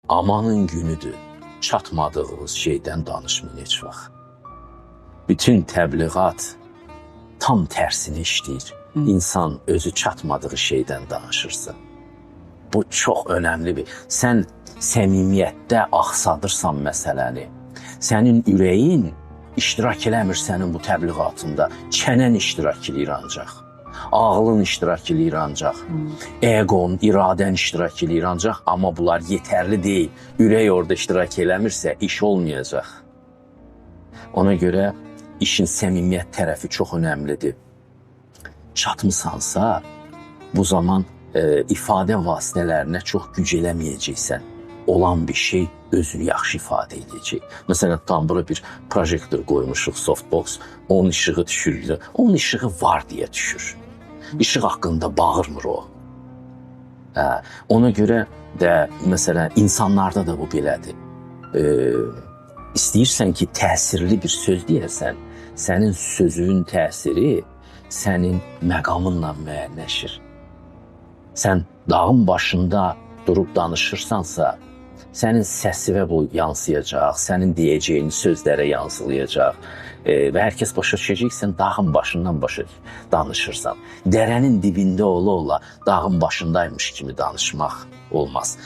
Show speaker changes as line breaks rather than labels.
amanın günüdür. Çatmadığınız şeydən danışmayın heç vaxt. Bütün təbliğat tam tərsini işləyir. İnsan özü çatmadığı şeydən danışırsa. Bu çox önəmli bir. Sən səmimiyyətdə axsadırsan məsələni. Sənin ürəyin iştirak eləmir sənin bu təbliğatında. Çənən iştirak edir ancaq. Ağlın iştirak edir ancaq. Egon, iradən iştirak edir ancaq. Amma bunlar yetərli deyil. Ürək orada iştirak eləmirsə iş olmayacaq. Ona görə işin səmimiyyət tərəfi çox önəmlidir. Çatmısansa bu zaman ifadə vasitələrinə çox güc eləməyəcəksən. Olan bir şey özünü yaxşı ifadə edəcək. Məsələn, tam bura bir projektor qoymuşuq, softbox, onun işığı düşür. Onun işığı var deyə düşür. İşıq haqqında bağırmır o. Ona görə də, məsələn, insanlarda da bu belədir. İstəyirsən ki, təsirli bir söz deyəsən, sənin sözün təsiri sənin məqamınla müəyyənləşir. Sən dağın başında durub danışırsansa, sənin səsinə bu yansıyacaq, sənin deyəcəyin sözlərə yansılayacaq və hər kəs başa düşəcək ki, sən dağın başından danışırsan. Dərənin dibində ola-ola dağın başındaymış kimi danışmaq olmaz.